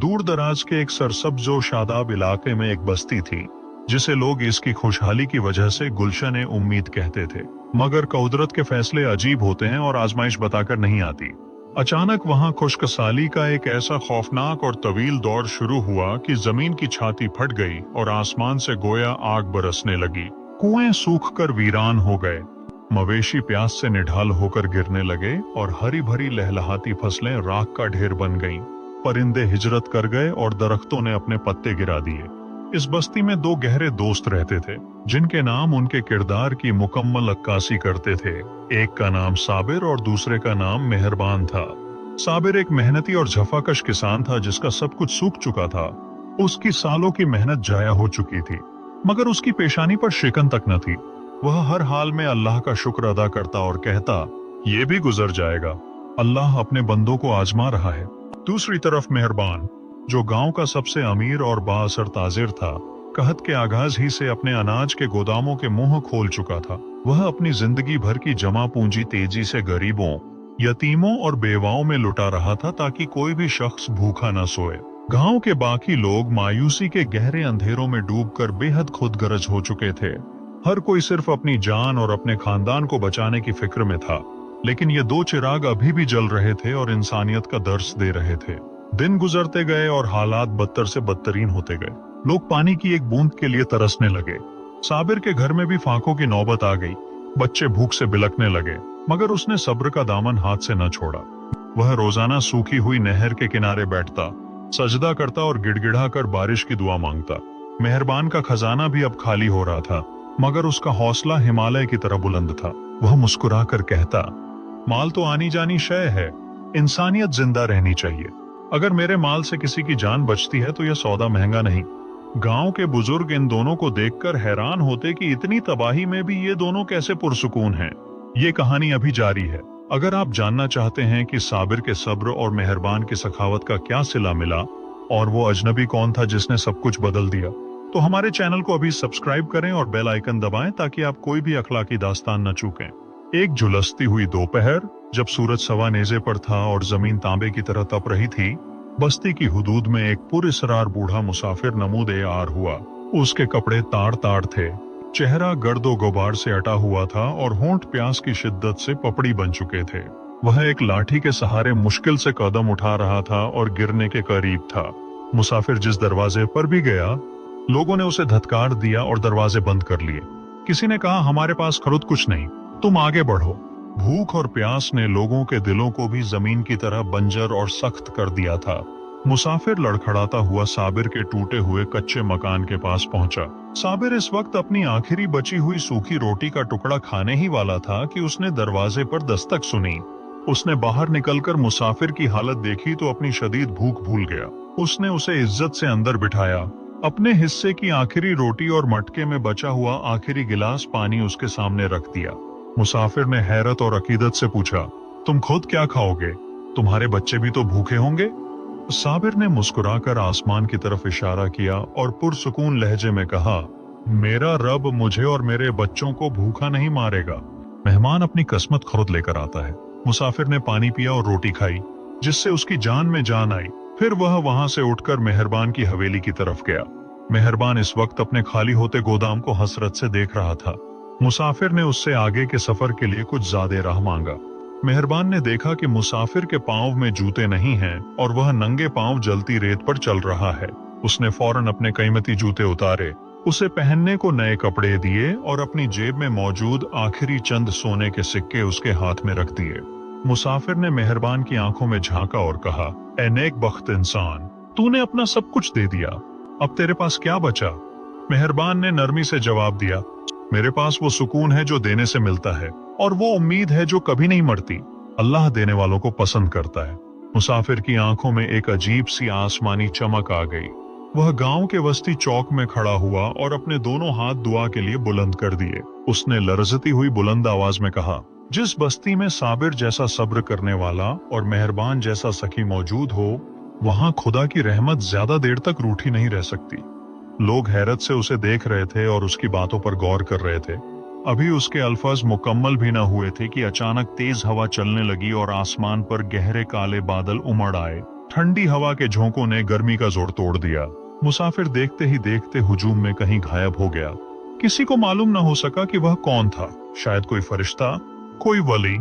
दूर दराज के एक सरसब्ज और शादाब इलाके में एक बस्ती थी जिसे लोग इसकी खुशहाली की वजह से गुलशन ए उम्मीद कहते थे। मगर कुदरत के फैसले अजीब होते हैं और आजमाइश बताकर नहीं आती। अचानक वहां खुशकसाली का एक ऐसा खौफनाक और तवील दौर शुरू हुआ कि जमीन की छाती फट गई और आसमान से गोया आग बरसने लगी। कुएं सूखकर वीरान हो गए, मवेशी प्यास से निढाल होकर गिरने लगे और हरी भरी लहलहाती फसलें राख का ढेर बन गईं। परिंदे हिजरत कर गए और दरख्तों ने अपने पत्ते गिरा दिए। इस बस्ती में दो गहरे दोस्त रहते थे जिनके नाम उनके किरदार की मुकम्मल अक्कासी करते थे। एक का नाम साबिर और दूसरे का नाम मेहरबान था। साबिर एक मेहनती और झफाकश किसान था जिसका सब कुछ सूख चुका था। उसकी सालों की मेहनत जाया हो चुकी थी, मगर उसकी पेशानी पर शिकन तक न थी। वह हर हाल में अल्लाह का शुक्र अदा करता और कहता, ये भी गुजर जाएगा, अल्लाह अपने बंदों को आजमा रहा है। दूसरी तरफ मेहरबान, जो गांव का सबसे अमीर और बाअसर ताजिर था, कहत के आगाज ही से अपने अनाज के गोदामों के मुंह खोल चुका था। वह अपनी जिंदगी भर की जमा पूंजी तेजी से गरीबों, यतीमों और बेवाओं में लुटा रहा था ताकि कोई भी शख्स भूखा न सोए। गांव के बाकी लोग मायूसी के गहरे अंधेरों में डूबकर बेहद खुदगर्ज हो चुके थे। हर कोई सिर्फ अपनी जान और अपने खानदान को बचाने की फिक्र में था, लेकिन ये दो चिराग अभी भी जल रहे थे और इंसानियत का दर्स दे रहे थे। दिन गुजरते गए और हालात बदतर से बदतरीन होते गए। लोग पानी की एक बूंद के लिए तरसने लगे। साबिर के घर में भी फाकों की नौबत आ गई। बच्चे भूख से बिलखने लगे, मगर उसने सब्र का दामन हाथ से न छोड़ा। वह रोजाना सूखी हुई नहर के किनारे बैठता, सजदा करता और गिड़गिड़ा कर बारिश की दुआ मांगता। मेहरबान का खजाना भी अब खाली हो रहा था, मगर उसका हौसला हिमालय की तरह बुलंद था। वह मुस्कुरा कर कहता, माल तो आनी जानी शय है, इंसानियत जिंदा रहनी चाहिए। अगर मेरे माल से किसी की जान बचती है तो यह सौदा महंगा नहीं। गांव के बुजुर्ग इन दोनों को देखकर हैरान होते कि इतनी तबाही में भी ये दोनों कैसे पुरसुकून हैं। ये कहानी अभी जारी है। अगर आप जानना चाहते हैं कि साबिर के सब्र और मेहरबान की सखावत का क्या सिला मिला और वो अजनबी कौन था जिसने सब कुछ बदल दिया, तो हमारे चैनल को अभी सब्सक्राइब करें और बेल आइकन दबाएं ताकि आप कोई भी अखलाकी दास्तान न चूकें। एक झुलसती हुई दोपहर, जब सूरज सवा नेज़े पर था और जमीन तांबे की तरह तप रही थी, बस्ती की हुदूद में एक पुरस्रार बूढ़ा मुसाफिर नमूदे आर हुआ। उसके कपड़े ताड़ ताड़ थे, चेहरा गर्दो गुबार से अटा हुआ था और होंठ प्यास की शिद्दत से पपड़ी बन चुके थे। वह एक लाठी के सहारे मुश्किल से कदम उठा रहा था और गिरने के करीब था। मुसाफिर जिस दरवाजे पर भी गया, लोगों ने उसे धत्कार दिया और दरवाजे बंद कर लिए। किसी ने कहा, हमारे पास खरुद कुछ नहीं, तुम आगे बढ़ो। भूख और प्यास ने लोगों के दिलों को भी जमीन की तरह बंजर और सख्त कर दिया था। मुसाफिर लड़खड़ाता हुआ साबिर के टूटे हुए कच्चे मकान के पास पहुंचा। साबिर इस वक्त अपनी आखिरी बची हुई सूखी रोटी का टुकड़ा खाने ही वाला था कि उसने दरवाजे पर दस्तक सुनी। उसने बाहर निकलकर मुसाफिर की हालत देखी तो अपनी शदीद भूख भूल गया। उसने उसे इज्जत से अंदर बिठाया, अपने हिस्से की आखिरी रोटी और मटके में बचा हुआ आखिरी गिलास पानी उसके सामने रख दिया। मुसाफिर ने हैरत और अकीदत से पूछा, तुम खुद क्या खाओगे? तुम्हारे बच्चे भी तो भूखे होंगे? साबिर ने मुस्कुराकर आसमान की तरफ इशारा किया और पुरसुकून लहजे में कहा, मेरा रब मुझे और मेरे बच्चों को भूखा नहीं मारेगा। मेहमान अपनी किस्मत खुद लेकर आता है। मुसाफिर ने पानी पिया और रोटी खाई, जिससे उसकी जान में जान आई। फिर वह वहां से उठकर मेहरबान की हवेली की तरफ गया। मेहरबान इस वक्त अपने खाली होते गोदाम को हसरत से देख रहा था। मुसाफिर ने उससे आगे के सफर के लिए कुछ ज्यादा राह मांगा। मेहरबान ने देखा कि मुसाफिर के पांव में जूते नहीं हैं और वह नंगे पांव जलती रेत पर चल रहा है। उसने फौरन अपने कीमती जूते उतारे, उसे पहनने को नए कपड़े दिए और अपनी जेब में मौजूद आखिरी चंद सोने के सिक्के उसके हाथ में रख दिए। मुसाफिर ने मेहरबान की आंखों में झांका और कहा, ए नेक बख्त इंसान, तूने अपना सब कुछ दे दिया, अब तेरे पास क्या बचा? मेहरबान ने नरमी से जवाब दिया, मेरे पास वो सुकून है जो देने से मिलता है और वो उम्मीद है जो कभी नहीं मरती। अल्लाह देने वालों को पसंद करता है। मुसाफिर की आंखों में एक अजीब सी आसमानी चमक आ गई। वह गांव के वस्ती चौक में खड़ा हुआ और अपने दोनों हाथ दुआ के लिए बुलंद कर दिए। उसने लरजती हुई बुलंद आवाज में कहा, जिस बस्ती में साबिर जैसा सब्र करने वाला और मेहरबान जैसा सखी मौजूद हो, वहां खुदा की रहमत ज्यादा देर तक रूठी नहीं रह सकती। लोग हैरत से उसे देख रहे थे और उसकी बातों पर गौर कर रहे थे। अभी उसके अल्फाज मुकम्मल भी न हुए थे कि अचानक तेज हवा चलने लगी और आसमान पर गहरे काले बादल उमड़ आए। ठंडी हवा के झोंकों ने गर्मी का जोर तोड़ दिया। मुसाफिर देखते ही देखते हुजूम में कहीं गायब हो गया। किसी को मालूम न हो सका कि वह कौन था। शायद कोई फरिश्ता, कोई वली,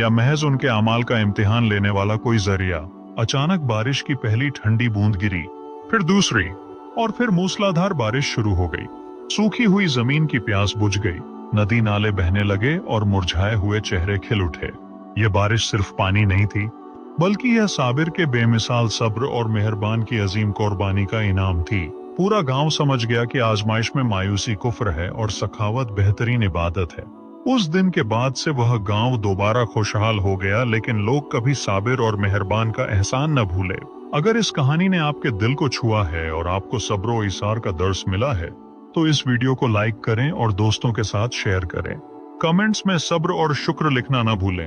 या महज उनके अमाल का इम्तिहान लेने वाला कोई जरिया। अचानक बारिश की पहली ठंडी बूंद गिरी, फिर दूसरी, और फिर मूसलाधार बारिश शुरू हो गई। सूखी हुई जमीन की प्यास बुझ गई, नदी नाले बहने लगे और मुरझाए हुए चेहरे खिल उठे। ये बारिश सिर्फ पानी नहीं थी, बल्कि यह साबिर के बेमिसाल सब्र और मेहरबान की अजीम कुर्बानी का इनाम थी। पूरा गांव समझ गया कि आजमाइश में मायूसी कुफ्र है और सखावत बेहतरीन इबादत है। उस दिन के बाद से वह गांव दोबारा खुशहाल हो गया, लेकिन लोग कभी साबिर और मेहरबान का एहसान न भूले। अगर इस कहानी ने आपके दिल को छुआ है और आपको सब्र और इसार का दर्स मिला है, तो इस वीडियो को लाइक करें और दोस्तों के साथ शेयर करें। कमेंट्स में सब्र और शुक्र लिखना न भूलें।